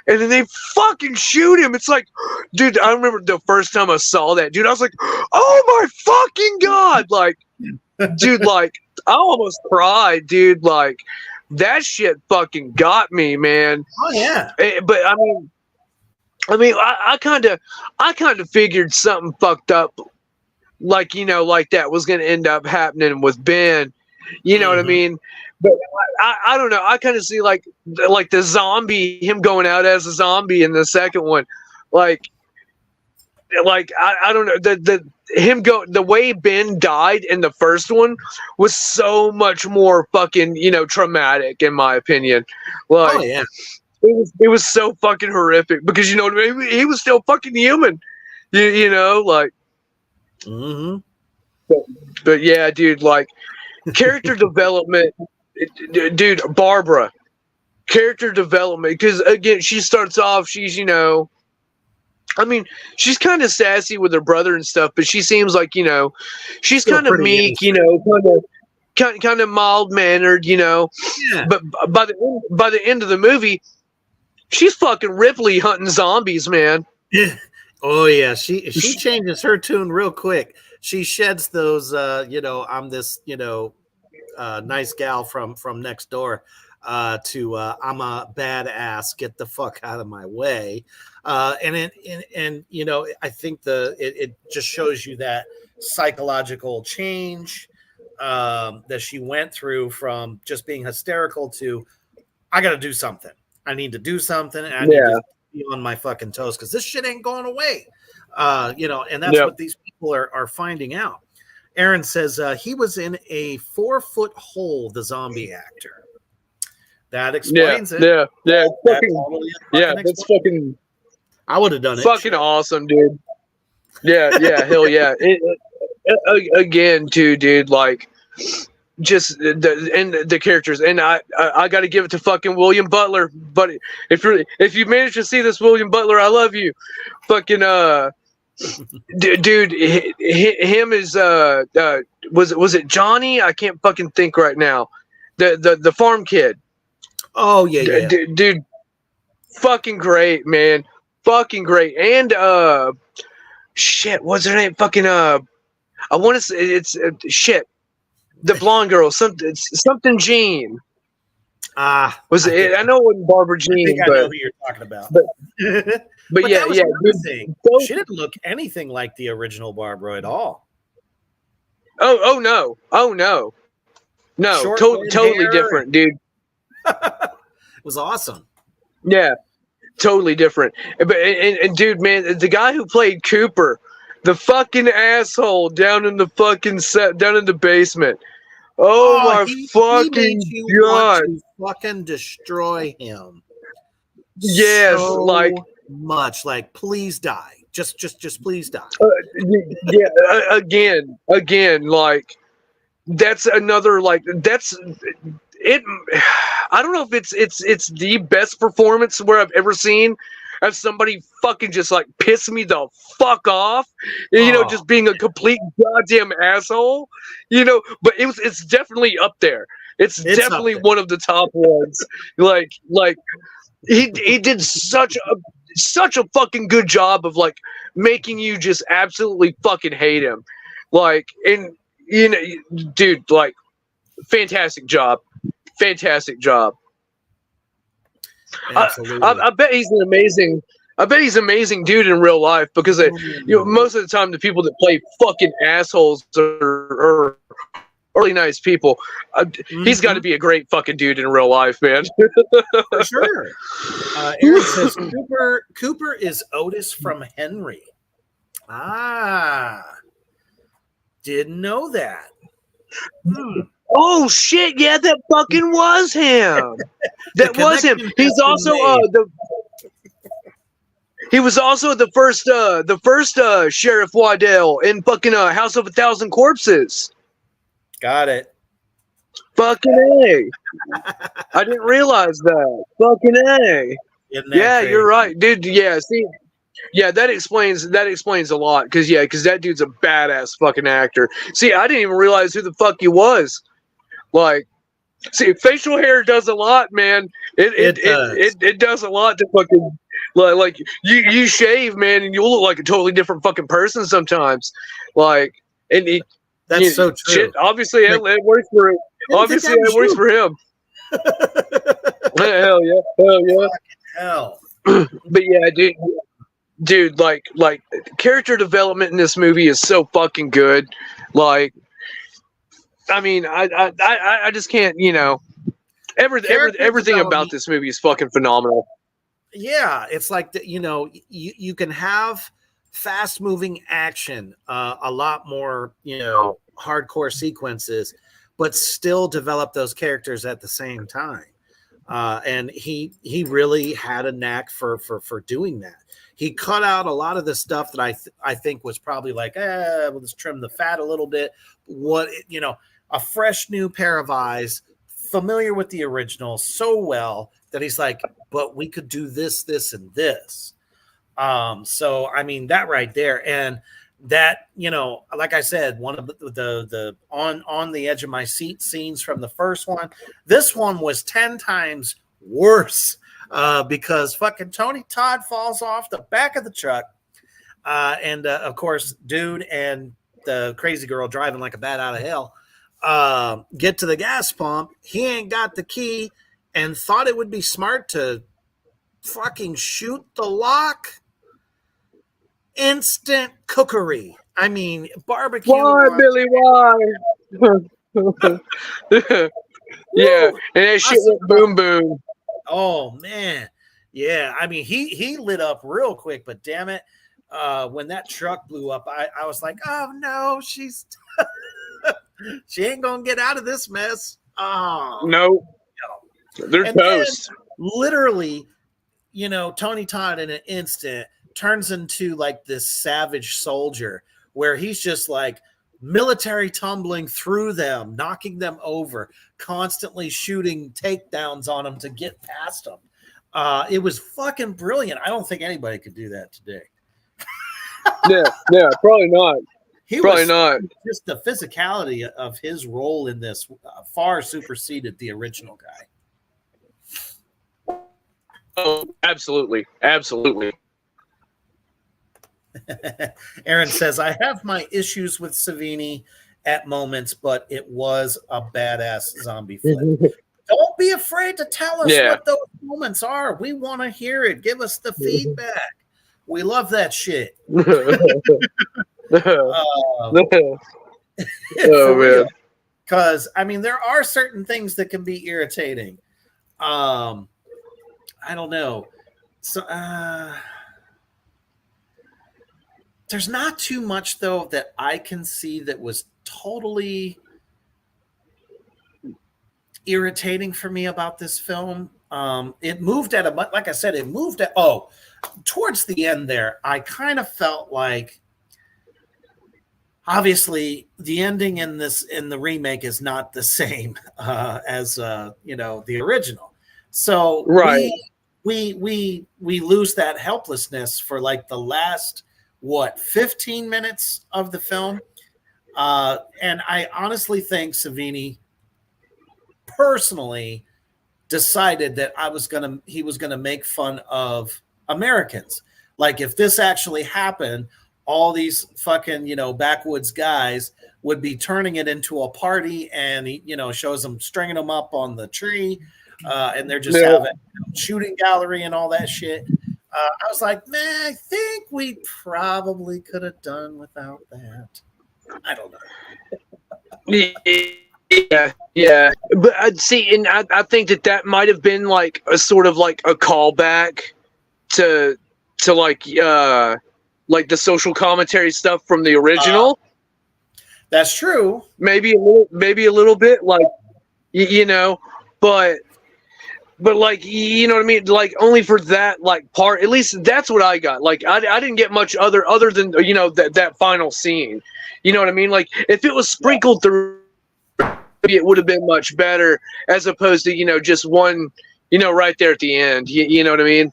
And then they fucking shoot him. It's like, dude, I remember the first time I saw that, dude, I was like, oh my fucking God. Like, dude, like, I almost cried, dude. Like, that shit fucking got me, man. Oh, yeah. But I mean, I kind of figured something fucked up, like, like that was going to end up happening with Ben. You know what I mean? But I don't know. I kind of see like the zombie, him going out as a zombie in the second one, like I don't know, the way Ben died in the first one was so much more fucking traumatic in my opinion. Like, oh yeah, it was so fucking horrific because you know what I mean. He was still fucking human, like. Mm-hmm. But yeah, dude, like character development. Dude, Barbara, character development, because again, she starts off, she's I mean, she's kind of sassy with her brother and stuff, but she seems like she's kind of meek, kind of kind of mild mannered, you know. Yeah. But by the end of the movie, she's fucking Ripley hunting zombies, man. Oh yeah, she changes her tune real quick. She sheds those I'm this, nice gal from next door to I'm a badass, get the fuck out of my way. And I think it just shows you that psychological change that she went through from just being hysterical to I got to do something. I need to do something, and I need to be on my fucking toes because this shit ain't going away. And that's what these people are finding out. Aaron says he was in a 4-foot hole, the zombie actor. That explains it. Yeah. That's fucking. I would have done it. Fucking awesome, dude. Yeah, hell yeah. Again, too, dude, like just the characters, and I got to give it to fucking William Butler. But if you manage to see this, William Butler, I love you. Fucking dude, him is was it Johnny? I can't fucking think right now. The farm kid. Oh yeah. Dude, fucking great, man. Fucking great. And shit, what's her name? Fucking I want to say it's shit. The blonde girl, something Jean. Was it? I know it wasn't Barbara Jean, I know who you're talking about. But yeah. Thing. She didn't look anything like the original Barbara at all. Oh no. Totally different, dude. It was awesome. Yeah, totally different. But and dude, man, the guy who played Cooper, the fucking asshole down in the fucking down in the basement. Oh my fucking god! Want to fucking destroy him. Yes, so like much. Like, please die. Just please die. Yeah. Again. Like, that's another. Like, that's it. I don't know if it's the best performance where I've ever seen of somebody fucking just like piss me the fuck off, just being a complete goddamn asshole, but it's definitely up there. It's definitely one of the top ones. Like he did such a fucking good job of like making you just absolutely fucking hate him. Like, and dude, like, fantastic job. Absolutely. I bet he's an amazing dude in real life because most of the time the people that play fucking assholes are really nice people. He's got to be a great fucking dude in real life, man. For sure. Aaron says Cooper is Otis from Henry. Didn't know that. Oh shit! Yeah, that fucking was him. That was him. He's also he was also the first Sheriff Waddell in fucking House of a Thousand Corpses. Got it. Fucking A. I didn't realize that. Fucking A. Yeah, crazy? You're right, dude. Yeah, see. Yeah, that explains a lot because that dude's a badass fucking actor. See, I didn't even realize who the fuck he was. Like, see, facial hair does a lot, man. It does a lot to fucking like you shave, man, and you look like a totally different fucking person sometimes. Like, and that's so true. Shit, obviously, it works for him. Obviously, it works for him. Hell yeah. Hell. But yeah, dude, like character development in this movie is so fucking good. Like, I mean, I just can't, everything about this movie is fucking phenomenal. Yeah, it's like you can have fast moving action, a lot more, hardcore sequences, but still develop those characters at the same time. And he really had a knack for doing that. He cut out a lot of the stuff that I think was probably like, we'll just trim the fat a little bit. A fresh new pair of eyes, familiar with the original so well that he's like, but we could do this, and this. So, I mean, that right there. And that, like I said, one of the on the edge of my seat scenes from the first one, this one was 10 times worse because fucking Tony Todd falls off the back of the truck. And of course, dude and the crazy girl driving like a bat out of hell get to the gas pump. He ain't got the key and thought it would be smart to fucking shoot the lock. Instant cookery. I mean, barbecue. Why, Billy? Why? Yeah, and that shit went boom boom. Oh man, yeah. I mean, he lit up real quick, but damn it, when that truck blew up, I was like, oh no, she ain't gonna get out of this mess. Oh no, they're and toast. then, literally, Tony Todd in an instant turns into like this savage soldier where he's just like military tumbling through them, knocking them over, constantly shooting takedowns on them to get past them. It was fucking brilliant. I don't think anybody could do that today. Yeah, probably not. Probably not. Just the physicality of his role in this far superseded the original guy. Oh, absolutely. Absolutely. Aaron says, I have my issues with Savini at moments, but it was a badass zombie flip. Don't be afraid to tell us what those moments are. We want to hear it. Give us the feedback. We love that shit. Man. Because, I mean, there are certain things that can be irritating. I don't know. So, there's not too much, though, that I can see that was totally irritating for me about this film. It moved at like I said, towards the end there, I kind of felt like, obviously, the ending in the remake is not the same as the original. So right. we lose that helplessness for like the last 15 minutes of the film. And I honestly think Savini personally decided that he was gonna make fun of Americans. Like, if this actually happened, all these fucking, backwoods guys would be turning it into a party, and he, shows them stringing them up on the tree, and they're just having shooting gallery and all that shit. I was like, man, I think we probably could have done without that. I don't know. Yeah. But I'd see, and I think that might have been like a sort of like a callback to like the social commentary stuff from the original. That's true. Maybe a little bit, like, but like, you know what I mean? Like, only for that like part, at least that's what I got. Like, I didn't get much other than, that final scene. You know what I mean? Like, if it was sprinkled through, maybe it would have been much better, as opposed to, just one, right there at the end. You know what I mean?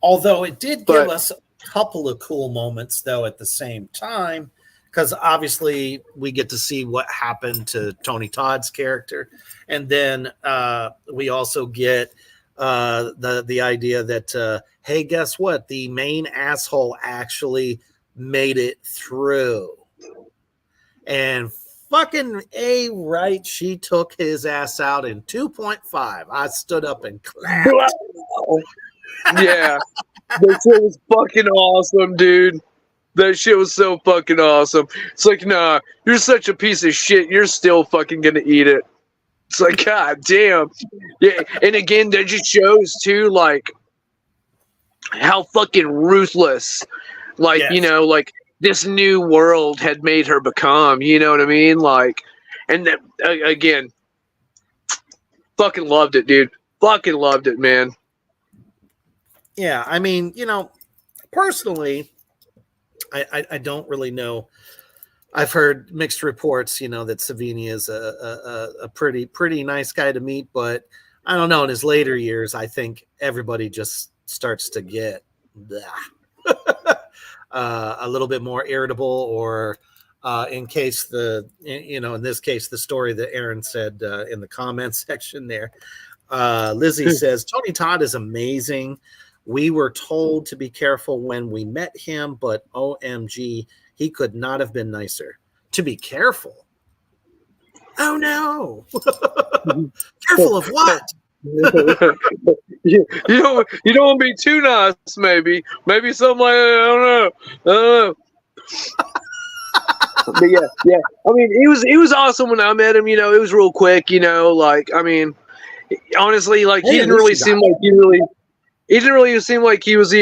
Although it did give us a couple of cool moments, though, at the same time, because obviously we get to see what happened to Tony Todd's character. And then we also get the idea that, hey, guess what? The main asshole actually made it through. And fucking right, she took his ass out in 2.5. I stood up and clapped. Yeah. That shit was fucking awesome, dude. That shit was so fucking awesome. It's like, nah, you're such a piece of shit. You're still fucking gonna eat it. It's like, god damn. Yeah, and again, that just shows too, like, how fucking ruthless, like, like this new world had made her become. You know what I mean? Like, and that, again, fucking loved it, dude. Fucking loved it, man. Yeah, I mean, personally, I don't really know. I've heard mixed reports, that Savini is a pretty nice guy to meet, but I don't know. In his later years, I think everybody just starts to get a little bit more irritable, or in case in this case, the story that Aaron said in the comments section there. Lizzie says, Tony Todd is amazing. We were told to be careful when we met him, but OMG, he could not have been nicer. To be careful. Oh no. Careful of what? you don't want to be too nice, maybe something like that. I don't know. But yeah. I mean, it was awesome when I met him. It was real quick. Like, I mean, honestly, like he didn't really seem like he didn't really seem like he was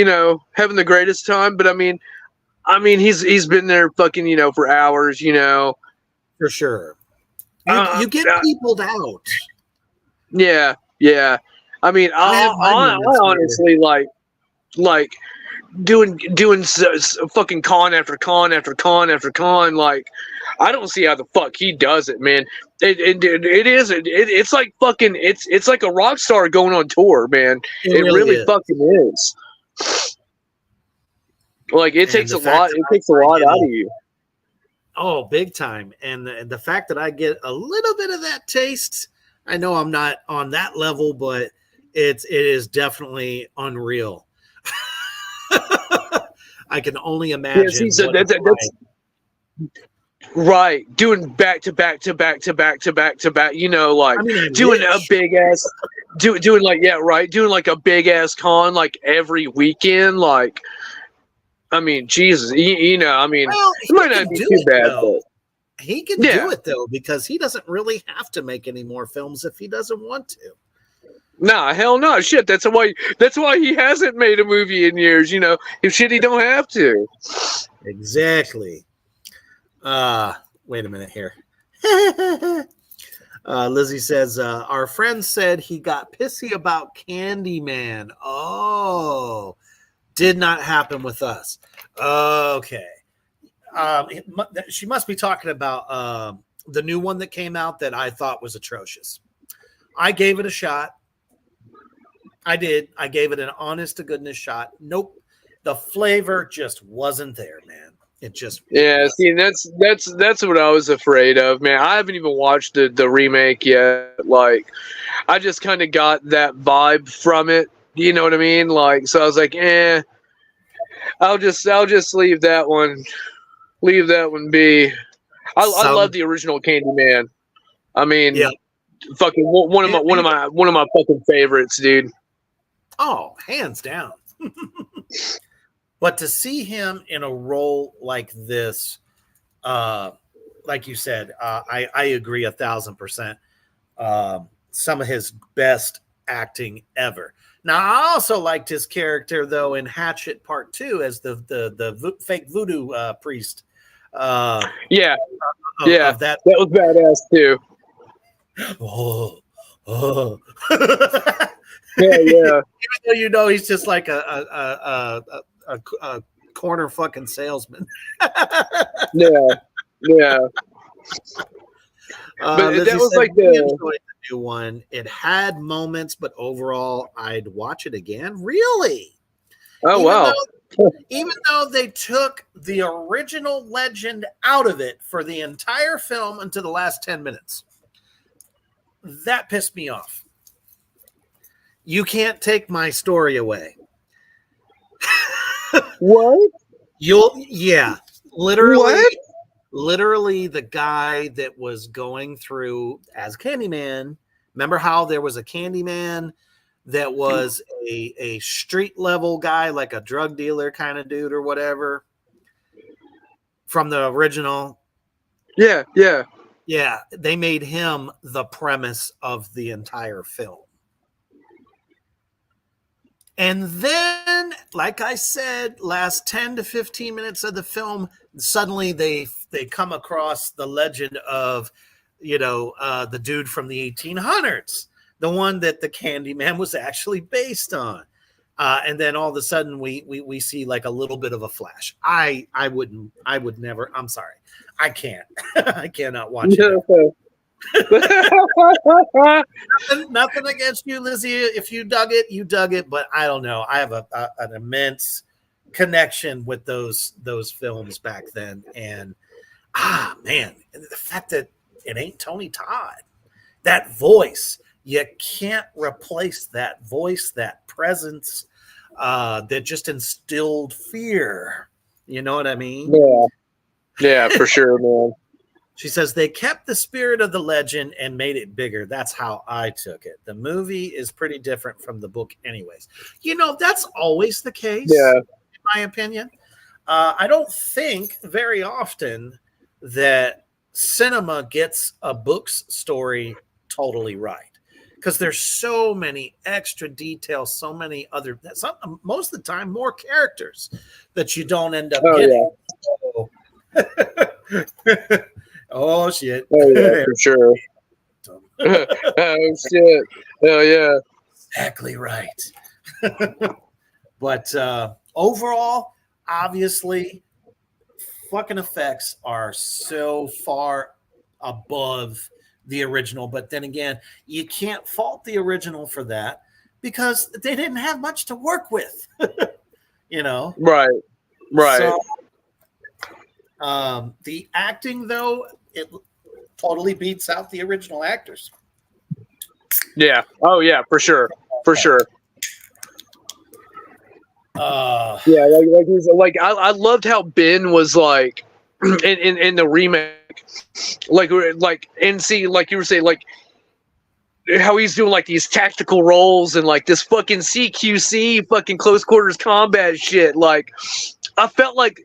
having the greatest time. But I mean, he's been there fucking for hours. For sure. You get peopled out. Yeah. I mean, I honestly like doing fucking con after con after con after con. Like, I don't see how the fuck he does it, man. It's like fucking it's like a rock star going on tour, man. It really fucking is. Like, it takes a lot. It takes a lot out of you. Oh, big time. And the fact that I get a little bit of that taste, I know I'm not on that level, but it is definitely unreal. I can only imagine. Yeah, so that's right. Doing back to back to back to back to back to back. Doing a big ass, doing like a big ass con like every weekend. Like, I mean, Jesus, it might not be too bad, but he can do it though, because he doesn't really have to make any more films if he doesn't want to. Nah, hell no, shit. That's why he hasn't made a movie in years. If shit, he don't have to. Exactly. Wait a minute here. Lizzie says, our friend said he got pissy about Candyman. Oh, did not happen with us. Okay. She must be talking about the new one that came out that I thought was atrocious. I gave it a shot. I did. I gave it an honest to goodness shot. Nope. The flavor just wasn't there, man. It just wasn't. See, that's what I was afraid of, man. I haven't even watched the remake yet. Like, I just kind of got that vibe from it. You know what I mean? Like, so I was like, I'll just leave that one. Leave that one be. I love the original Candyman. I mean, fucking one of my fucking favorites, dude. Oh, hands down. But to see him in a role like this, like you said, I agree 1,000%. Some of his best acting ever. Now, I also liked his character though in Hatchet Part 2 as the fake voodoo priest. That was badass too. Oh. Yeah. Even though he's just like a corner fucking salesman. Yeah. But that was like the new one. It had moments, but overall, I'd watch it again. Really? Oh, wow. Even though they took the original legend out of it for the entire film until the last 10 minutes, that pissed me off. You can't take my story away. What? Literally the guy that was going through as Candyman. Remember how there was a Candyman that was a street level guy, like a drug dealer kind of dude or whatever from the original? Yeah. They made him the premise of the entire film. And then, like I said, last 10 to 15 minutes of the film, suddenly they come across the legend of, the dude from the 1800s, the one that the Candyman was actually based on. And then all of a sudden we see like a little bit of a flash. I would never, I'm sorry. I can't. I cannot watch it. Nothing against you, Lizzie. If you dug it, you dug it. But I don't know. I have an immense connection with those films back then. And man, the fact that it ain't Tony Todd, that voice, you can't replace that voice, that presence that just instilled fear. You know what I mean? Yeah, for sure, man. She says they kept the spirit of the legend and made it bigger. That's how I took it. The movie is pretty different from the book anyways. You know, that's always the case, in my opinion. I don't think very often that cinema gets a book's story totally right, because there's so many extra details, so many other, most of the time, more characters that you don't end up getting. Yeah. Oh shit! Oh yeah, for sure. Oh shit! Oh yeah, exactly right. But overall, obviously, fucking effects are so far above the original. But then again, you can't fault the original for that because they didn't have much to work with. You know, right. So, the acting, though, it totally beats out the original actors. Yeah. Oh yeah, for sure. Yeah, I loved how Ben was like in the remake, and see, like you were saying, like how he's doing like these tactical roles and like this fucking CQC fucking close quarters combat shit. Like I felt like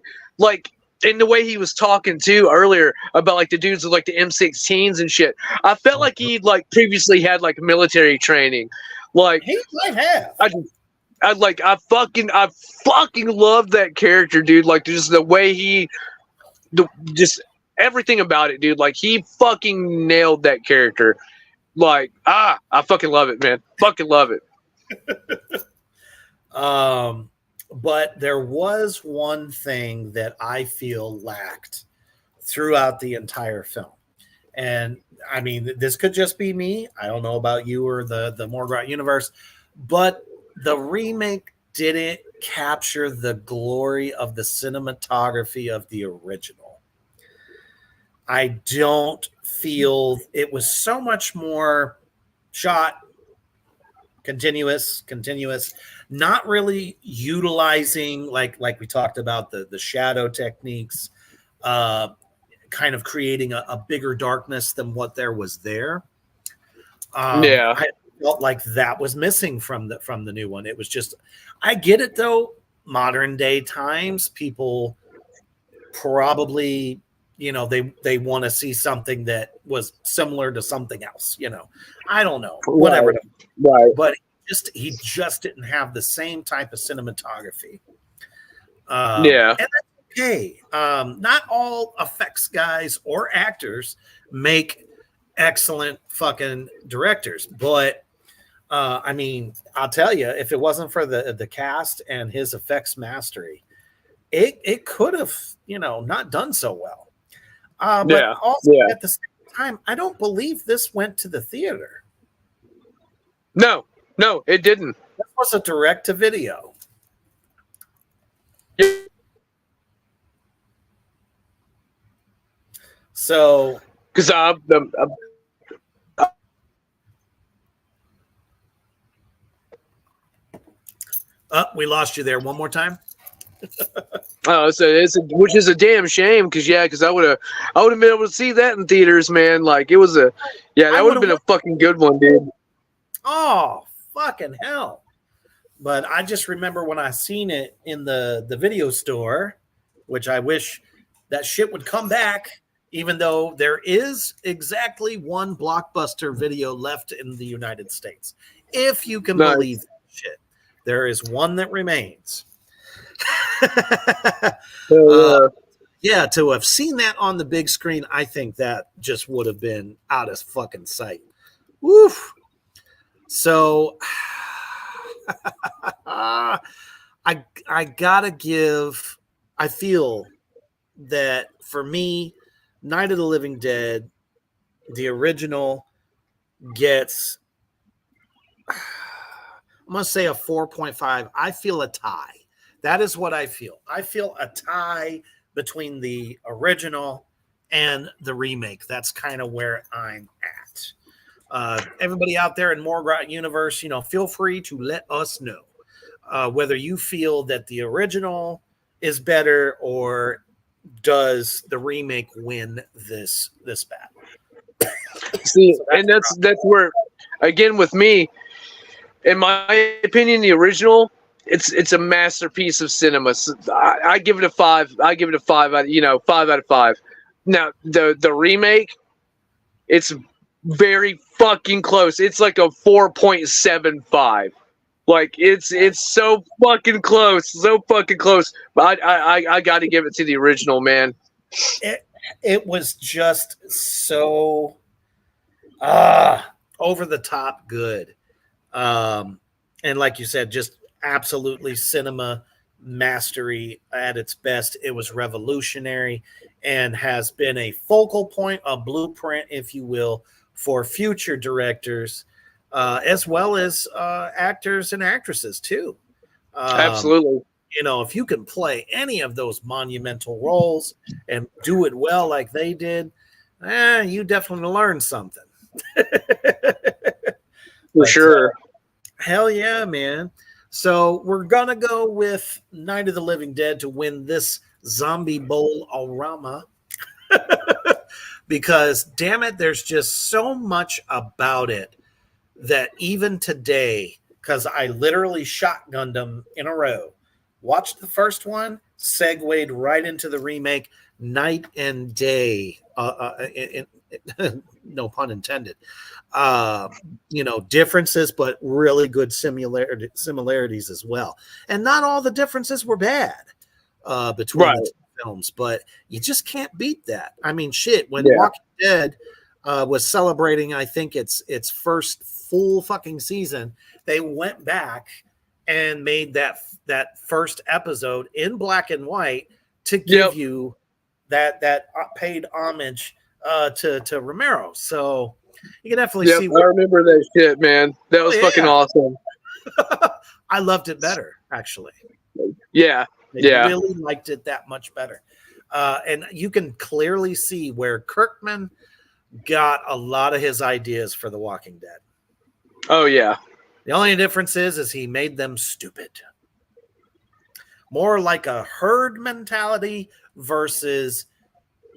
in the way he was talking too earlier about like the dudes with like the M16s and shit, I felt like he like previously had like military training. Like he might have. I fucking love that character, dude. Like just the way just everything about it, dude. Like he fucking nailed that character. Like I fucking love it, man. Fucking love it. But there was one thing that I feel lacked throughout the entire film. And I mean, this could just be me. I don't know about you or the Morgrot universe, but the remake didn't capture the glory of the cinematography of the original. I don't feel it was so much more shot, continuous, not really utilizing like we talked about the shadow techniques, kind of creating a bigger darkness than what there was there. I felt like that was missing from the new one. It was just, I get it though, modern day times, people probably, you know, they want to see something that was similar to something else, you know. I don't know, whatever. Right. But he just didn't have the same type of cinematography. And that's okay. Not all effects guys or actors make excellent fucking directors, but I mean, I'll tell you, if it wasn't for the cast and his effects mastery, it could have, you know, not done so well. But also at the same time, I don't believe this went to the theater. No, it didn't. This was a direct to video. So, because we lost you there. One more time. Which is a damn shame, because I would have been able to see that in theaters, man. Like it was that would have been a fucking good one, dude. Oh, fucking hell. But I just remember when I seen it in the video store, which I wish that shit would come back, even though there is exactly one Blockbuster video left in the United States. If you can believe that shit. There is one that remains. Yeah, to have seen that on the big screen, I think that just would have been out of fucking sight. Woof. So I gotta give, I feel that for me, Night of the Living Dead, the original, gets, I'm gonna say a 4.5. I feel a tie. That is what I feel. I feel a tie between the original and the remake. That's kind of where I'm at. Everybody out there in Morgrot universe, feel free to let us know whether you feel that the original is better or does the remake win this battle. See, and that's where, again, with me, in my opinion, the original, it's a masterpiece of cinema. So I give it a 5. I give it a 5 out, 5 out of 5. Now the remake, it's very fucking close. It's like a 4.75. Like it's so fucking close, But I got to give it to the original, man. It was just so over the top good. And like you said, just absolutely cinema mastery at its best. It was revolutionary and has been a focal point, a blueprint, if you will, for future directors, as well as actors and actresses too. Absolutely. If you can play any of those monumental roles and do it well like they did, you definitely learned something. For sure. Hell yeah, man. So we're going to go with Night of the Living Dead to win this Zombie Bowl-orama. Because, damn it, there's just so much about it that even today, because I literally shotgunned them in a row, watched the first one, segued right into the remake, night and day, no pun intended. Differences, but really good similarities as well. And not all the differences were bad between the two films, but you just can't beat that. I mean, shit, when Walking Dead was celebrating, I think its first full fucking season, they went back and made that first episode in black and white to give you that paid homage to Romero. So you can definitely see. I remember that shit, man. That was fucking awesome. I loved it better, actually. Yeah. I really liked it that much better. And you can clearly see where Kirkman got a lot of his ideas for The Walking Dead. Oh, yeah. The only difference is he made them stupid. More like a herd mentality versus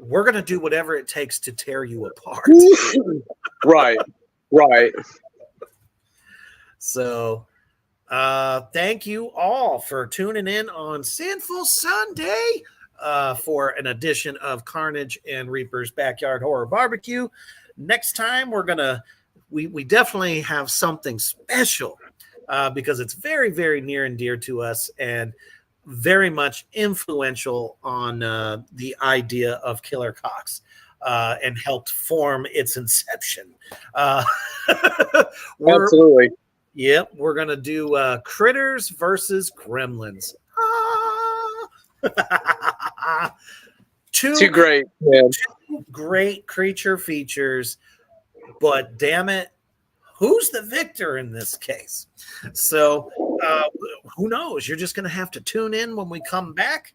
we're going to do whatever it takes to tear you apart. Right. So, thank you all for tuning in on Sinful Sunday for an edition of Carnage and Reaper's Backyard Horror Barbecue. Next time, we definitely have something special because it's very, very near and dear to us and very much influential on the idea of Killer Cox and helped form its inception. Absolutely. Yep, we're going to do Critters versus Gremlins. Two great, man. Two great creature features, but damn it, who's the victor in this case? So who knows? You're just going to have to tune in when we come back.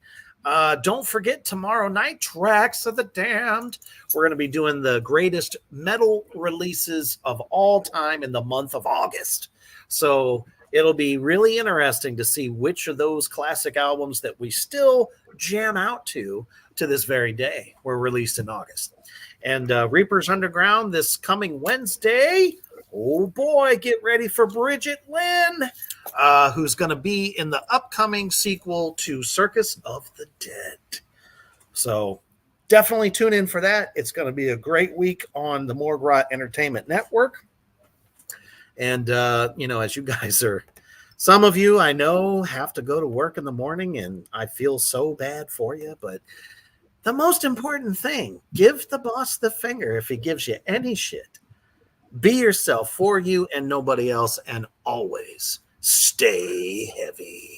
Don't forget tomorrow night, Tracks of the Damned. We're going to be doing the greatest metal releases of all time in the month of August. So it'll be really interesting to see which of those classic albums that we still jam out to this very day were released in August. And Reaper's Underground this coming Wednesday. Oh boy, get ready for Bridget Lynn, who's going to be in the upcoming sequel to Circus of the Dead. So definitely tune in for that. It's going to be a great week on the Morgrot Entertainment Network. And, as you guys are, some of you I know have to go to work in the morning, and I feel so bad for you. But the most important thing, give the boss the finger if he gives you any shit. Be yourself for you and nobody else, and always stay heavy.